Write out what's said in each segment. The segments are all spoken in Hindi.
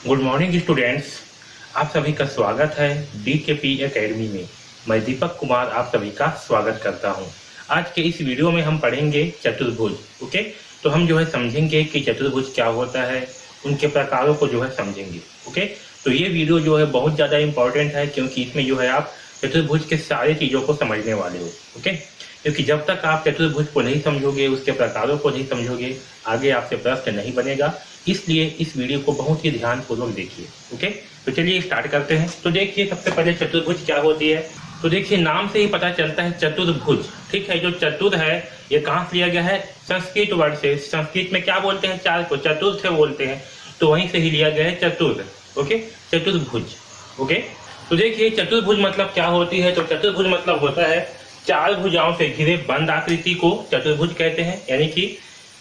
गुड मॉर्निंग स्टूडेंट्स, आप सभी का स्वागत है DKP एकेडमी में। मैं दीपक कुमार आप सभी का स्वागत करता हूं। आज के इस वीडियो में हम पढ़ेंगे चतुर्भुज। ओके, तो हम समझेंगे कि चतुर्भुज क्या होता है, उनके प्रकारों को समझेंगे। ओके, तो ये वीडियो बहुत ज़्यादा इंपॉर्टेंट है क्योंकि इसमें आप चतुर्भुज के सारे चीज़ों को समझने वाले हो। ओके, क्योंकि जब तक आप चतुर्भुज को नहीं समझोगे, उसके प्रकारों को नहीं समझोगे, आगे आपसे प्रश्न नहीं बनेगा। इसलिए इस वीडियो को बहुत ही ध्यानपूर्वक देखिए। ओके, तो चलिए स्टार्ट करते हैं। तो देखिए, सबसे पहले चतुर्भुज क्या होती है। तो देखिए, नाम से ही पता चलता है चतुर्भुज। ठीक है, जो चतुर है ये कहाँ से लिया गया है? संस्कृत वर्ड से। संस्कृत में क्या बोलते हैं? चार को चतुर से बोलते हैं, तो वहीं से ही लिया गया है चतुर। ओके, चतुर्भुज। ओके, तो देखिए चतुर्भुज मतलब क्या होती है। तो चतुर्भुज मतलब होता है चार भुजाओं से घिरे बंद आकृति को चतुर्भुज कहते हैं, यानी कि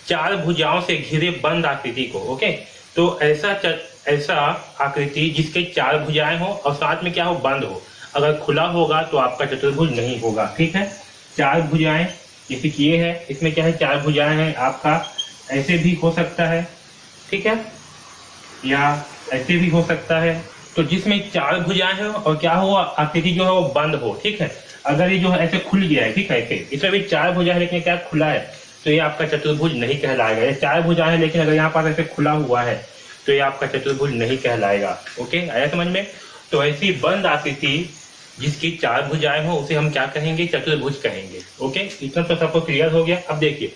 चार भुजाओं से घिरे बंद आकृति को। ओके, तो ऐसा आकृति जिसके चार भुजाएं हो और साथ में क्या हो? बंद हो। अगर खुला होगा तो आपका चतुर्भुज नहीं होगा। ठीक है, चार भुजाएं जैसे कि ये है, इसमें क्या है? चार भुजाएं हैं। आपका ऐसे भी हो सकता है, ठीक है, या ऐसे भी हो सकता है। तो जिसमें चार भुजाएं हैं और क्या हो? आकृति जो है वो बंद हो। ठीक है, अगर ये ऐसे खुल गया है, ठीक है, ऐसे इसमें भी चार भुजाएं लेकिन क्या खुला है, तो ये आपका चतुर्भुज नहीं कहलाएगा। ये चार भुजाएं हैं लेकिन अगर यहाँ पर ऐसे खुला हुआ है तो ये आपका चतुर्भुज नहीं कहलाएगा। ओके, आया समझ में? तो ऐसी बंद आकृति जिसकी चार भुजाएं हो उसे हम क्या कहेंगे? चतुर्भुज कहेंगे। ओके, इतना तो सबको क्लियर हो गया। अब देखिए,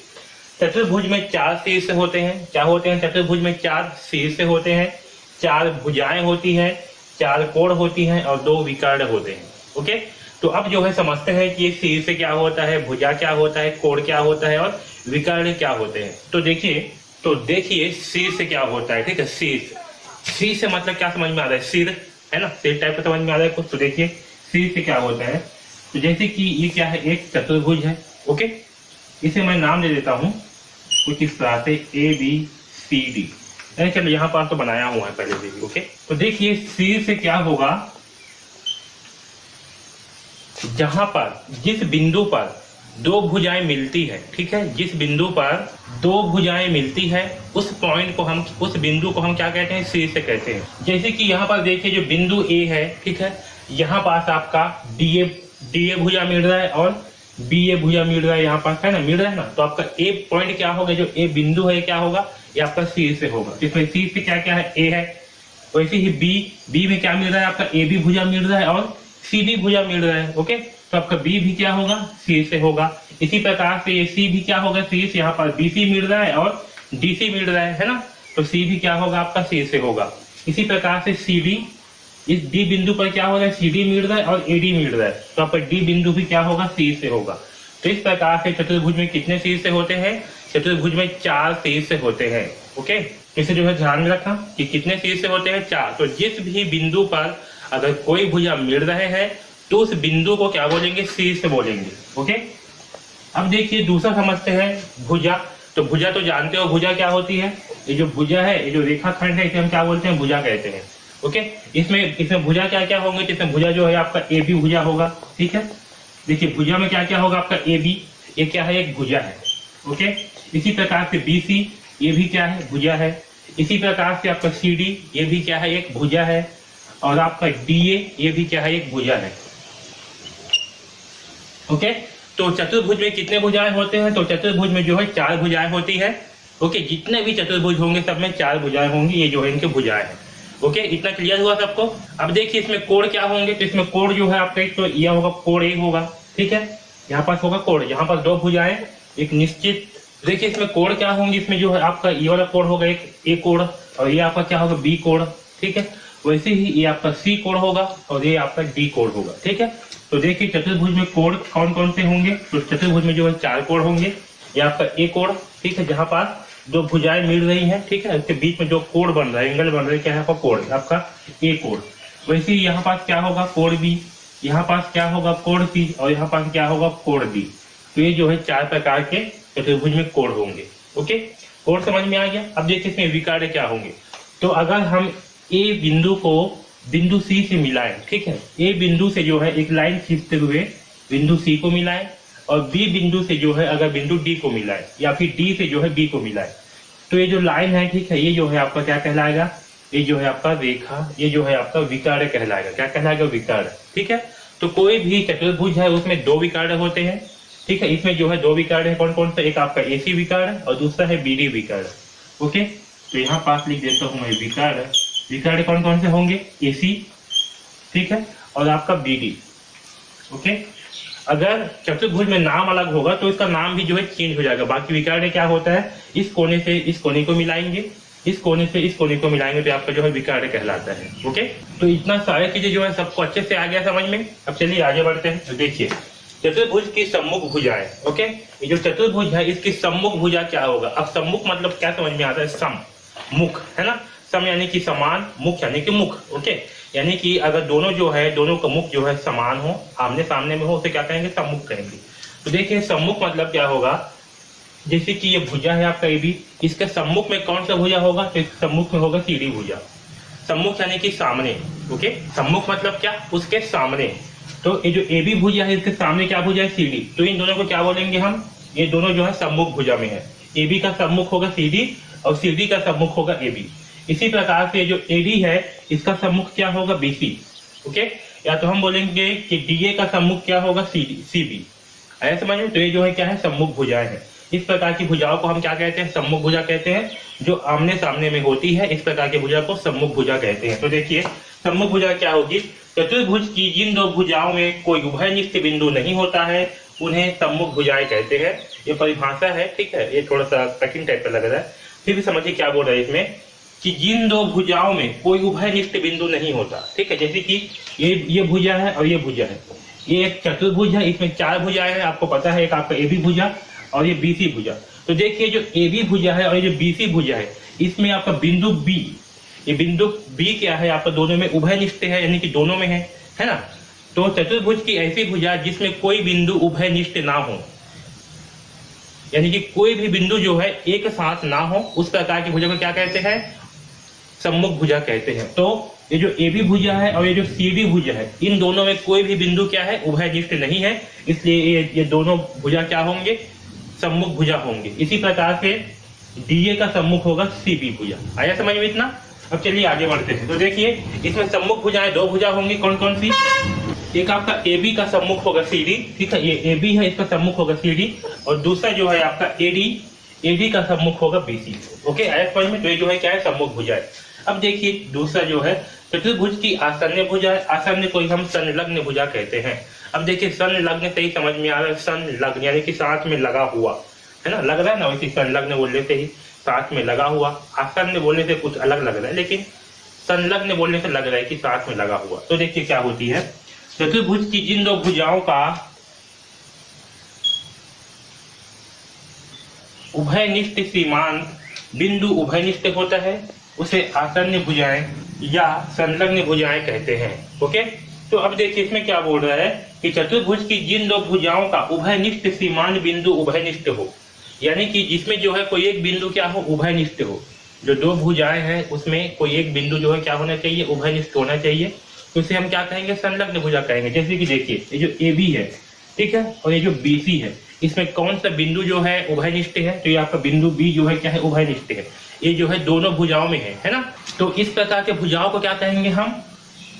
चतुर्भुज में चार शीर्ष होते हैं। क्या होते हैं? चतुर्भुज में चार शीर्ष होते हैं, चार भुजाएं होती हैं, चार कोण होती हैं और दो विकर्ण होते हैं। ओके, तो अब समझते हैं कि शीर्ष क्या होता है, भुजा क्या होता है, कोण क्या होता है और विकर्ण क्या होते हैं। तो देखिए शीर्ष क्या होता है। ठीक है, शीर्ष मतलब क्या समझ में आ रहा है? सिर है ना, सिर टाइप का समझ में आ रहा है कुछ। तो देखिए शीर्ष क्या होता है। तो जैसे कि ये क्या है? एक चतुर्भुज है। ओके, इसे मैं नाम दे देता हूँ कुछ इस तरह से ABCD। चलो यहाँ पर तो बनाया हुआ है पहले से भी। ओके, तो देखिए शीर्ष क्या होगा? जहां पर जिस बिंदु पर दो भुजाएं मिलती है, ठीक है, जिस बिंदु पर दो भुजाएं मिलती है उस बिंदु को हम क्या कहते हैं? शीर्ष कहते हैं। जैसे कि यहाँ पर देखिए जो बिंदु A है, ठीक है, यहाँ पास आपका DA भुजा मिल रहा है और BA भुजा मिल रहा है, यहाँ पास है ना, मिल रहा है ना। तो आपका A पॉइंट क्या होगा? जो A बिंदु है क्या होगा? ये आपका शीर्ष होगा। इसमें शीर्ष क्या क्या है? A है। वैसे ही B में क्या मिल रहा है? आपका AB भुजा मिल रहा है और CD भुजा मिल रहा है। ओके, तो आपका B भी क्या होगा? शीर्ष होगा। इसी प्रकार से ये C भी क्या होगा? शीर्ष। यहाँ पर BC मिल रहा है और DC मिल रहा है ना, तो C भी क्या होगा? आपका शीर्ष होगा। इसी प्रकार से CD, इस D बिंदु पर क्या हो रहा है? CD मिल रहा है और AD मिल रहा है, तो आपका D बिंदु भी क्या होगा? शीर्ष होगा। तो इस प्रकार से चतुर्भुज में कितने शीर्ष होते हैं? चतुर्भुज में चार शीर्ष होते हैं। ओके, इसे ध्यान में रखना कि कितने शीर्ष होते हैं? चार। तो जिस भी बिंदु पर अगर कोई भुजा मिल रहे हैं तो उस बिंदु को क्या बोलेंगे? शीर्ष बोलेंगे। ओके, अब देखिए दूसरा समझते हैं भुजा। तो भुजा तो जानते हो, भुजा क्या होती है? ये जो भुजा है, ये जो रेखाखंड है, इसे हम क्या बोलते हैं? भुजा कहते हैं। ओके, इसमें भुजा क्या क्या होंगे? तो इसमें भुजा है आपका AB भुजा होगा। ठीक है, देखिए भुजा में क्या क्या होगा? आपका AB, ये क्या है? एक भुजा है। ओके, इसी प्रकार से BC, ये भी क्या है? भुजा है। इसी प्रकार से आपका CD, ये भी क्या है? एक भुजा है। और आपका DA, ये भी क्या है? एक भुजा है। ओके, तो चतुर्भुज में कितने भुजाएं होते हैं? तो चतुर्भुज में चार भुजाएं होती है। ओके, जितने भी चतुर्भुज होंगे सब में चार भुजाएं होंगी। ये इनके भुजाएं हैं। ओके, इतना क्लियर हुआ सबको? अब देखिए इसमें कोण क्या होंगे? तो इसमें कोण है आपका, एक तो यह होगा कोण A होगा। ठीक है, यहाँ पास होगा कोण, यहाँ पर दो भुजाएं एक निश्चित। देखिए इसमें कोण क्या होंगे? इसमें आपका ये वाला कोण होगा, एक A कोण, और ये आपका क्या होगा? B कोण। ठीक है, वैसे ही ये आपका C कोण होगा और ये आपका D कोण होगा। ठीक है, तो देखिए चतुर्भुज में कोण कौन कौन से होंगे? तो चतुर्भुज में चार कोण होंगे। ये आपका A कोण, ठीक है, जहाँ पास दो भुजाएं मिल रही हैं, ठीक है, उसके बीच में जो कोण बन रहा है, एंगल बन रहा है, क्या है? आपका कोण, आपका A कोण। वैसे ही यहाँ पास क्या होगा? कोण B। यहाँ पास क्या होगा? कोण C। और यहाँ पास क्या होगा? कोण D। तो ये चार प्रकार के चतुर्भुज में कोण होंगे। ओके, कोण समझ में आ गया। अब देखिए इसमें विकर्ण क्या होंगे? तो अगर हम A बिंदु को बिंदु C से मिलाएं, ठीक है, A बिंदु से एक लाइन खींचते हुए बिंदु C को मिलाएं और B बिंदु से अगर बिंदु D को मिलाएं या फिर D से B को मिलाएं, तो ये जो लाइन है, ठीक है, ये आपका क्या कहलाएगा? ये जो है आपका रेखा, ये जो है आपका विकर्ण कहलाएगा। क्या कहलाएगा? विकर्ण। ठीक है, तो कोई भी चतुर्भुज है उसमें दो विकर्ण होते हैं। ठीक है, इसमें जो है दो विकर्ण है, कौन कौन सा? एक आपका एसी विकर्ण और दूसरा है बीडी विकर्ण। ओके, तो यहाँ पास लिख देता हूँ मैं विकर्ण। विकर्ण कौन कौन से होंगे? एसी, ठीक है, और आपका बीडी। ओके, अगर चतुर्भुज में नाम अलग होगा तो इसका नाम भी जो है चेंज हो जाएगा। बाकी विकर्ण क्या होता है? इस कोने से इस कोने को मिलाएंगे, इस कोने से इस कोने को मिलाएंगे तो आपका जो है विकर्ण कहलाता है। ओके, तो इतना सारी चीजें जो है सबको अच्छे से आ गया समझ में। अब चलिए आगे बढ़ते हैं। तो देखिए चतुर्भुज की सम्मुख भुजाएं। ओके, ये जो चतुर्भुज है इसकी सम्मुख भुजा क्या होगा? अब सम्मुख मतलब क्या समझ में आता है? सम, मुख, है ना। सम यानी कि समान, मुख यानी कि मुख। ओके, यानी कि अगर दोनों जो है, दोनों का मुख जो है समान हो, आमने सामने में हो, उसे क्या कहेंगे? सम्मुख कहेंगे। तो देखिए सम्मुख मतलब क्या होगा? जैसे कि ये भुजा है आपका ए बी, इसके सम्मुख में कौन सा भुजा होगा? तो सम्मुख में होगा सीडी भुजा। सम्मुख यानी कि सामने। ओके, सम्मुख मतलब क्या? उसके सामने। तो ये जो ए बी भुजा है इसके सामने क्या भुजा है? सीडी। तो इन दोनों को क्या बोलेंगे हम? ये दोनों जो है सम्मुख भुजा में है। ए बी का सम्मुख होगा सीडी और सीडी का सम्मुख होगा ए बी। इसी प्रकार से जो एडी है इसका सम्मुख क्या होगा? बीसी। ओके, या तो हम बोलेंगे कि डीए का सम्मुख क्या होगा? सीबी। आया समझ में? तो ये जो है क्या है? सम्मुख भुजाएं हैं। इस प्रकार की भुजाओं को हम क्या कहते हैं? सम्मुख भुजा कहते हैं, जो आमने सामने में होती है। इस प्रकार की भुजा को सम्मुख भुजा कहते हैं। तो देखिए सम्मुख भुजा क्या होगी? चतुर्भुज की जिन दो भुजाओं में कोई उभयनिष्ठ बिंदु नहीं होता है उन्हें सम्मुख भुजाएं कहते हैं। ये परिभाषा है, ठीक है, ये थोड़ा सा कठिन टाइप का लग रहा है, फिर भी समझिए क्या बोल रहा है इसमें कि जिन दो भुजाओं में कोई उभयनिष्ठ बिंदु नहीं होता। ठीक है, जैसे कि ये भुजा है और ये भुजा है, ये एक चतुर्भुज है, इसमें चार भुजाएं हैं, आपको पता है। एक आपका ए बी भुजा और ये बीसी भुजा। तो देखिए जो ए बी भुजा है और ये जो बीसी भुजा है, इसमें आपका बिंदु बी, ये बिंदु बी क्या है? आपका दोनों में उभयनिष्ठ है, यानी कि दोनों में है ना। तो चतुर्भुज की ऐसी भुजा जिसमें कोई बिंदु उभयनिष्ठ ना हो, यानी कि कोई भी बिंदु जो है एक साथ ना हो, उस प्रकार की भुजा को क्या कहते हैं? सम्मुख भुजा कहते हैं। तो ये जो ए बी भुजा है और ये जो सी डी भुजा है, इन दोनों में कोई भी बिंदु क्या है? उभयनिष्ठ नहीं है, इसलिए ये दोनों भुजा क्या होंगे? सम्मुख भुजा होंगे। इसी प्रकार से डीए का सम्मुख होगा सीबी भुजा। आया समझ में इतना? अब चलिए आगे बढ़ते हैं। तो देखिए इसमें सम्मुख भुजाएं दो भुजा होंगी, कौन कौन सी? एक आपका ए बी का सम्मुख होगा सी डी, ठीक है, ये ए बी है, इसका सम्मुख होगा सी डी, और दूसरा जो है आपका एडी का सम्मुख होगा बीसी। ओके, आया समझ में? तो ये जो है क्या है? सम्मुख भुजाएं। अब देखिए दूसरा जो है चतुर्भुज की आसन्न भुजा। आसन्न को हम संलग्न भुजा कहते हैं। अब देखिए संलग्न से ही समझ में आ रहा है, संलग्न यानी कि साथ में लगा हुआ, है ना, लग रहा है ना, वैसे संलग्न बोलने से ही साथ में लगा हुआ। आसन्न बोलने से कुछ अलग लग रहा है, लेकिन संलग्न बोलने से लग रहा है कि साथ में लगा हुआ। तो देखिए क्या होती है, चतुर्भुज की जिन दो भुजाओं का उभयनिष्ठ सीमांत बिंदु उभयनिष्ठ होता है उसे आसन्न भुजाएं या संलग्न भुजाएं कहते हैं। ओके, तो अब देखिए इसमें क्या बोल रहा है कि चतुर्भुज की जिन दो भुजाओं का उभयनिष्ठ सीमांत बिंदु उभयनिष्ठ हो, यानी कि जिसमें जो है कोई एक बिंदु क्या हो? उभयनिष्ठ हो। जो दो भुजाएं हैं उसमें कोई एक बिंदु जो है क्या होना चाहिए? उभयनिष्ठ होना चाहिए। तो इसे हम क्या कहेंगे? संलग्न भुजा कहेंगे। जैसे कि देखिए ये जो ए बी है, ठीक है, और ये जो बी सी है, इसमें कौन सा बिंदु जो है उभयनिष्ठ है? तो ये आपका बिंदु बी जो है क्या है? उभयनिष्ठ है। ये जो है दोनों भुजाओं में है ना। तो इस प्रकार के भुजाओं को क्या कहेंगे हम?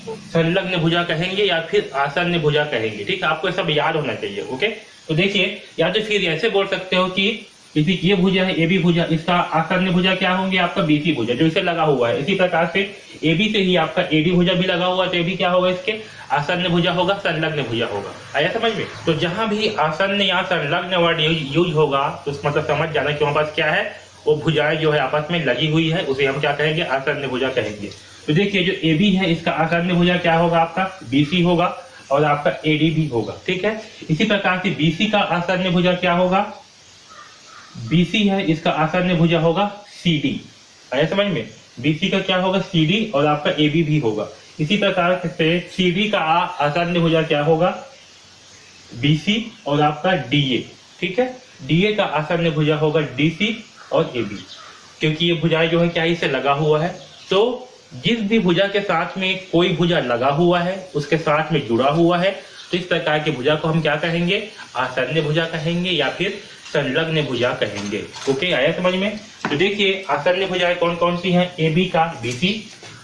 संलग्न भुजा कहेंगे या फिर आसन्न भुजा कहेंगे। ठीक है, आपको ये सब याद होना चाहिए। ओके, तो देखिए या तो फिर ऐसे बोल सकते हो कि ये भुजा है ए बी भुजा, इसका आसन्न भुजा क्या होंगे? आपका बीसी भुजा, जो इसे लगा हुआ है। इसी प्रकार से ए बी से ही आपका एडी भुजा भी लगा हुआ है, तो ये भी क्या होगा? इसके आसन्न भुजा होगा, संलग्न भुजा होगा। आया समझ में? तो जहां भी आसन्न या संलग्न वर्ड यूज होगा तो मतलब समझ जाना कि हमारे पास क्या है? वो भुजाएं जो है आपस में लगी हुई है, उसे हम क्या कहेंगे? आसन्न भुजा कहेंगे। तो देखिए जो ए बी है इसका आसन्न भुजा क्या होगा? आपका बीसी होगा और आपका एडी भी होगा। ठीक है, इसी प्रकार से बीसी का आसन्न भुजा क्या होगा? बीसी है, इसका आसन्न भुजा होगा सीडी। आया समझ में? बीसी का क्या होगा? सीडी, और आपका एबी भी होगा। इसी प्रकार से सीडी का आसन्न भुजा क्या होगा? बीसी और आपका डीए। ठीक है, डीए का आसन्न भुजा होगा डीसी और एबी, क्योंकि ये भुजाएं जो है क्या इससे लगा हुआ है। तो जिस भी भुजा के साथ में कोई भुजा लगा हुआ है उसके साथ में जुड़ा हुआ है, तो इस प्रकार की भुजा को हम क्या कहेंगे? आसन्न भुजा कहेंगे या फिर संलग्न भुजा कहेंगे। ओके, आया समझ में? तो देखिए आसन्न भुजाएं कौन कौन सी हैं? ए बी का बीसी,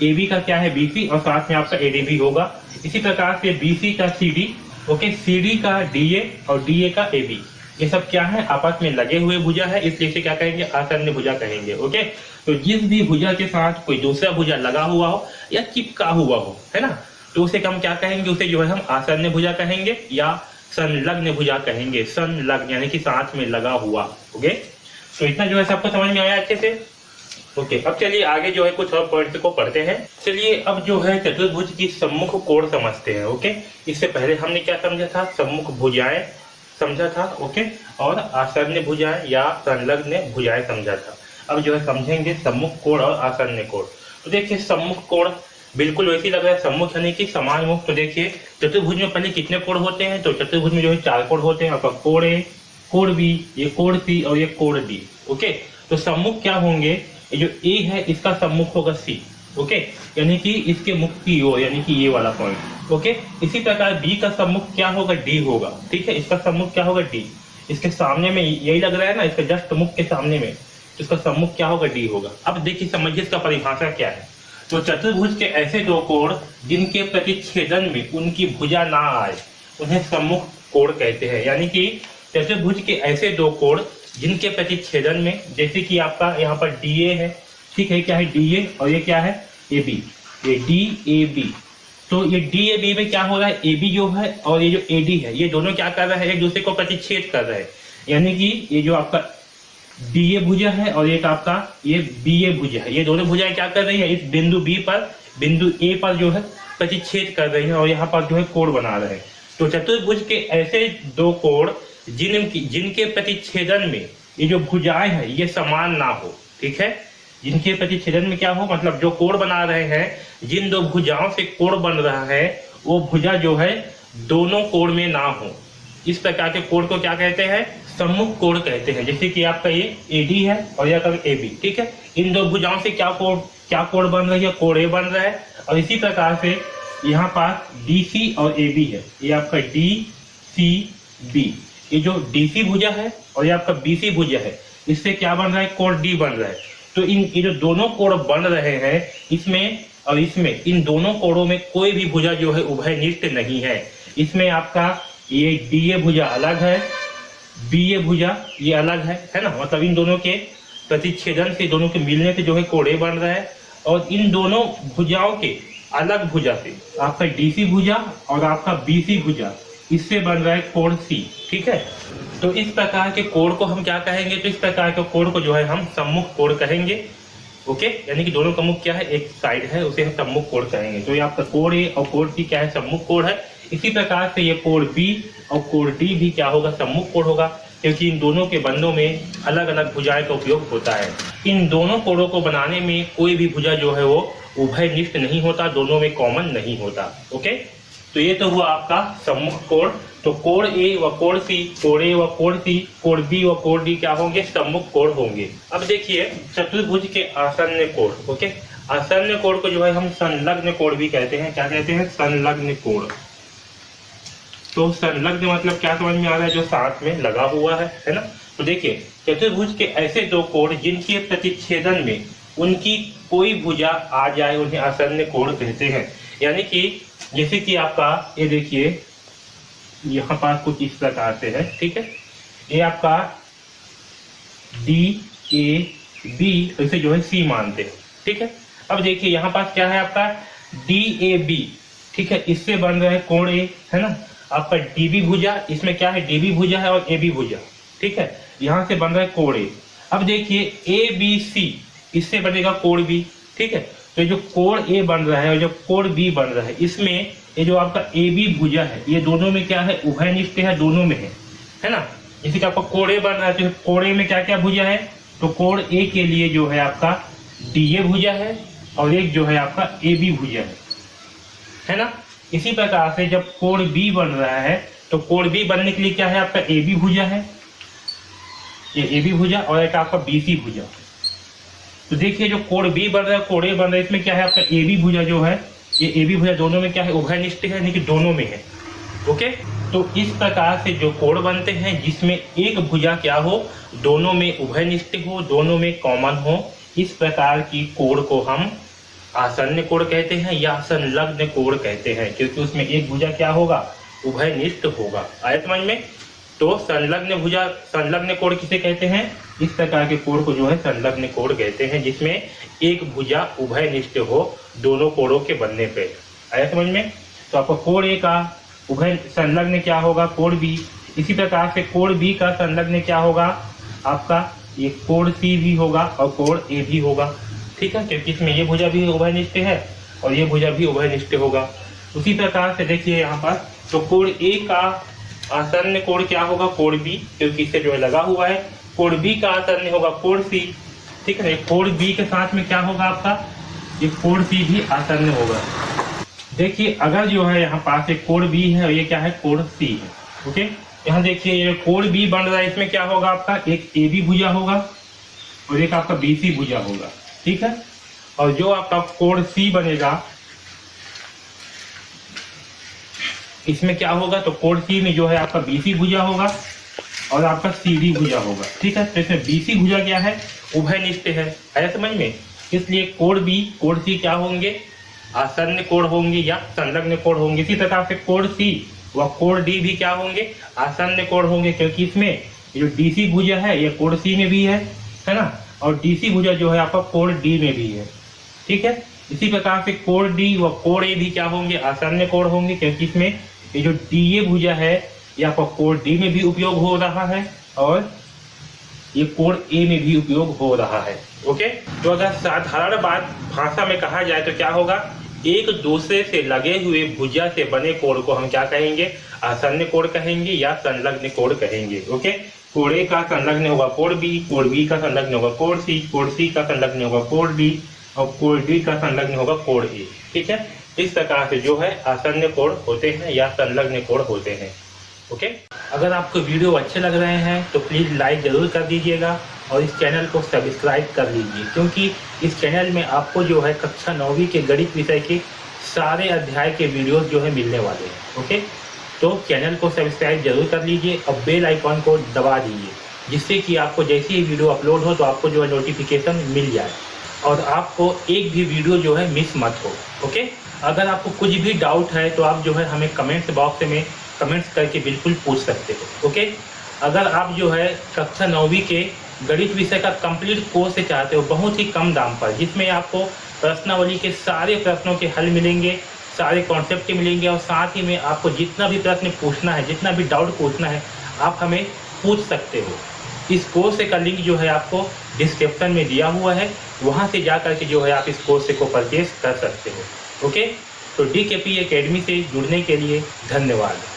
AB का क्या है BC और साथ में आपका AD भी होगा। इसी प्रकार से BC का CD, ओके, CD का DA और DA का AB, ये सब क्या है आपस में लगे हुए भुजा है, इसलिए इसे क्या कहेंगे आसन्न भुजा कहेंगे। ओके, तो जिस भी भुजा के साथ कोई दूसरा भुजा लगा हुआ हो या चिपका हुआ हो, है ना, तो उसे हम क्या कहेंगे, उसे जो है हम आसन्न भुजा कहेंगे या संलग्न भुजा कहेंगे। संलग्न यानी कि साथ में लगा हुआ। ओके, तो इतना जो है सबको समझ में आया अच्छे से। ओके, अब चलिए आगे जो है कुछ और पॉइंट्स को पढ़ते हैं। चलिए अब जो है चतुर्भुज की सम्मुख कोण समझते हैं। ओके, इससे पहले हमने क्या समझा था, सम्मुख भुजाएं समझा था। ओके, और आसन्न भुजाएं या संलग्न भुजाएं समझा था। अब जो है समझेंगे सम्मुख कोण और आसन्न कोण। तो देखिए सम्मुख कोण बिल्कुल वैसे लग रहा है, सम्मुख यानी कि समान मुख। तो देखिए चतुर्भुज में पहले कितने कोण होते हैं, तो चतुर्भुज में जो है 4 कोण होते हैं, आपका कोण ए, कोण बी, ये कोण सी और ये कोण डी। ओके, तो सम्मुख क्या होंगे, ये जो ए है इसका सम्मुख होगा सी। ओके, यानी कि इसके मुख की ओर, यानी कि ये वाला पॉइंट। ओके, इसी प्रकार बी का सम्मुख क्या होगा, डी होगा। ठीक है, इसका सम्मुख क्या होगा, डी। इसके सामने में यही लग रहा है ना, इसके जस्ट मुख के सामने में, तो इसका सम्मुख क्या होगा, डी होगा। अब देखिए समझिए इसका परिभाषा क्या है। तो चतुर्भुज के ऐसे दो कोण जिनके प्रतिच्छेदन में उनकी भुजा ना आए, उन्हें सम्मुख कोण कहते हैं। यानी कि चतुर्भुज के ऐसे दो कोण जिनके प्रतिच्छेदन में, जैसे कि आपका यहाँ पर DA है, ठीक है, क्या है DA और ये क्या है AB, ये DAB। तो ये DAB में क्या हो रहा है, AB जो है और ये जो AD है, ये दोनों क्या कर रहे हैं, एक दूसरे को प्रतिच्छेद कर रहे हैं। यानी कि ये जो आपका DA भुजा है और एक आपका ये BA भुजा है, ये दोनों भुजाएं क्या कर रही है, इस बिंदु B पर, बिंदु A पर जो है प्रतिच्छेद कर रही है और यहाँ पर जो है कोण बना रहे हैं। तो चतुर्भुज के ऐसे दो कोण जिनके प्रतिच्छेदन में ये जो भुजाएं हैं ये समान ना हो। ठीक है, जिनके प्रतिच्छेदन में क्या हो, मतलब जो कोण बना रहे हैं, जिन दो भुजाओं से कोण बन रहा है वो भुजा जो है दोनों कोण में ना हो, इस प्रकार के कोण को क्या कहते हैं, सम्मुख कोण कहते हैं। जैसे कि आपका ये AD है और यह AB। ठीक है, इन दो भुजाओं से क्या कोण बन रही है, कोण A बन रहा है। और इसी प्रकार से यहाँ पास DC और AB है, ये आपका DCB, ये जो DC भुजा है और ये आपका BC भुजा है, इससे क्या बन रहा है, कोण D बन रहा है। तो ये जो दोनों कोण बन रहे हैं, इसमें और इसमें, इन दोनों कोणों में कोई भी भुजा जो है उभयनिष्ठ नहीं है। इसमें आपका ये DA भुजा अलग है, BA भुजा ये अलग है ना, मतलब इन दोनों के प्रतिच्छेदन से, दोनों के मिलने से जो है कोण A बन रहा है। और इन दोनों भुजाओं के अलग भुजा से आपका DC भुजा और आपका BC भुजा, इससे बन रहा है कोण C। ठीक है, तो इस प्रकार के कोण को हम क्या कहेंगे, तो इस प्रकार के कोण को जो है हम सम्मुख कोण कहेंगे। ओके, यानी कि दोनों का मुख क्या है, एक साइड है, उसे हम सम्मुख कोण कहेंगे। तो ये आपका कोण A और कोण C क्या है, सम्मुख कोण है। इसी प्रकार से ये कोण B और कोण D भी क्या होगा, सम्मुख कोण होगा, क्योंकि इन दोनों के बंधों में अलग अलग भुजाएं का उपयोग होता है। इन दोनों कोणों को बनाने में कोई भी भुजा जो है वो उभयनिष्ठ नहीं होता, दोनों में कॉमन नहीं होता। ओके, तो ये तो हुआ आपका सम्मुख कोण। तो कोण A व कोण C, कोण A व कोण C, कोण B व कोण D क्या होंगे, सम्मुख कोण होंगे। अब देखिए चतुर्भुज के आसन्न कोण। ओके, आसन्न कोण को जो है हम संलग्न कोण भी कहते हैं। क्या कहते हैं, संलग्न कोण। तो संलग्न मतलब क्या समझ में आ रहा है, जो साथ में लगा हुआ है ना। तो देखिए चतुर्भुज के ऐसे दो कोण जिनके प्रतिच्छेदन में उनकी कोई भुजा आ जाए, उन्हें आसन्न कोण कहते हैं। यानी कि जैसे कि आपका ये देखिए यहाँ पास कुछ इस प्रकार से है। ठीक है, ये आपका DAB, इसे जो है C मानते हैं। ठीक है, अब देखिए यहाँ पास क्या है आपका DAB। ठीक है, इससे बन रहा है कोण A, है ना। आपका DB भुजा, इसमें क्या है, DB भुजा है और AB भुजा। ठीक है, यहाँ से बन रहा है कोण A। अब देखिए ABC, इससे बनेगा कोण B। ठीक है, तो ये जो कोण A बन रहा है और जो कोण B बन रहा है, इसमें ये जो आपका AB भुजा है, ये दोनों में क्या है, उभयनिष्ठ है, दोनों में है ना। इसी का आपका कोण A बन रहा है, तो कोण A में क्या क्या भुजा है, तो कोण A के लिए जो है आपका DA भुजा है और एक जो है आपका AB भुजा है ना। इसी प्रकार से जब कोण B बन रहा है, तो कोण B बनने के लिए क्या है, आपका AB भुजा है, ये AB भुजा और एक आपका BC भुजा। तो देखिए जो कोण B बन रहा है, कोण A बन रहा है, इसमें क्या है, आपका AB भुजा जो है, ये AB भुजा दोनों में क्या है, उभयनिष्ठ है, यानी कि दोनों में है। ओके, तो इस प्रकार से जो कोण बनते हैं जिसमें एक भुजा क्या हो, दोनों में उभयनिष्ठ हो, दोनों में कॉमन हो, इस प्रकार की कोण को हम आसन्न कोण कहते हैं या संलग्न कोण कहते हैं, क्योंकि उसमें एक भुजा क्या होगा, उभयनिष्ठ होगा। आया समझ में। तो संलग्न भुजा, संलग्न कोण किसे कहते हैं, इस प्रकार के कोण को जो है संलग्न कोण कहते हैं, जिसमें एक भुजा उभयनिष्ठ हो दोनों कोणों के बनने पे। आया समझ में। तो आपका कोण ए का उभय संलग्न क्या होगा, कोण बी। इसी प्रकार से कोण बी का संलग्न क्या होगा आपका, ये कोण सी भी होगा और कोण ए भी होगा। ठीक है, क्योंकि इसमें ये भुजा भी उभयनिष्ठ है और ये भुजा भी उभयनिष्ठ होगा। उसी प्रकार से देखिए यहाँ पर, तो कोण ए का आसन्न कोण क्या होगा, कोण बी, क्योंकि इससे जो है लगा हुआ है। कोण बी का आसन्न होगा कोण सी। ठीक है, कोण बी के साथ में क्या होगा आपका, ये कोण सी भी आसन्न होगा। देखिए अगर जो है यहाँ पास एक कोण बी है और ये क्या है, कोण सी है। ओके, यहाँ देखिए ये कोण बी बन रहा है, इसमें क्या होगा आपका, एक ए बी भुजा होगा और एक आपका बी सी भुजा होगा। ठीक है, और जो आपका कोण सी बनेगा इसमें क्या होगा, तो कोण सी में जो है आपका बी सी भुजा होगा और आपका सी डी भुजा होगा। ठीक है, तो इसमें बी सी भुजा क्या है, उभयनिष्ठ है। आया समझ में। इसलिए कोण बी कोण सी क्या होंगे, आसन्न कोण होंगे या संलग्न कोण होंगे। इसी प्रकार से कोण सी व कोण डी भी क्या होंगे, आसन्न कोण होंगे, क्योंकि इसमें जो डी सी भुजा है ये कोण सी में भी है ना, और डी सी भुजा जो है आपका कोण डी में भी है। ठीक है, इसी प्रकार से कोण डी व कोण ए भी क्या होंगे, आसन्न कोण होंगे, क्योंकि इसमें ये जो डी ए भुजा है ये आपका कोण डी में भी उपयोग हो रहा है और ये कोण ए में भी उपयोग हो रहा है। ओके, तो अगर साधारण बात भाषा में कहा जाए तो क्या होगा, एक दूसरे से लगे हुए भुजा से बने कोण को हम क्या कहेंगे, आसन्न कोण कहेंगे या संलग्न कोण कहेंगे। ओके, कोण ए का संलग्न होगा कोण बी का संलग्न होगा कोण सी का संलग्न होगा कोण डी और कोण डी का संलग्न होगा कोण ए। ठीक है, इस प्रकार से जो है आसन्न कोण होते हैं या संलग्न कोण होते हैं। ओके, अगर आपको वीडियो अच्छे लग रहे हैं तो प्लीज़ लाइक ज़रूर कर दीजिएगा और इस चैनल को सब्सक्राइब कर लीजिए, क्योंकि इस चैनल में आपको जो है कक्षा 9वीं के गणित विषय के सारे अध्याय के वीडियोस जो है मिलने वाले हैं। ओके, तो चैनल को सब्सक्राइब जरूर कर लीजिए और बेल आइकॉन को दबा दीजिए, जिससे कि आपको जैसे ही वीडियो अपलोड हो तो आपको जो है नोटिफिकेशन मिल जाए और आपको एक भी वीडियो जो है मिस मत हो। ओके, अगर आपको कुछ भी डाउट है तो आप जो है हमें कमेंट्स बॉक्स में कमेंट्स करके बिल्कुल पूछ सकते हो। ओके, अगर आप जो है कक्षा 9वीं के गणित विषय का कंप्लीट कोर्स चाहते हो बहुत ही कम दाम पर, जिसमें आपको प्रश्नावली के सारे प्रश्नों के हल मिलेंगे, सारे कॉन्सेप्ट मिलेंगे और साथ ही में आपको जितना भी प्रश्न पूछना है, जितना भी डाउट पूछना है आप हमें पूछ सकते हो। इस कोर्स का लिंक जो है आपको डिस्क्रिप्शन में दिया हुआ है, वहाँ से जा करके जो है आप इस कोर्स को परचेज कर सकते हो। ओके, तो DKP एकेडमी से जुड़ने के लिए धन्यवाद।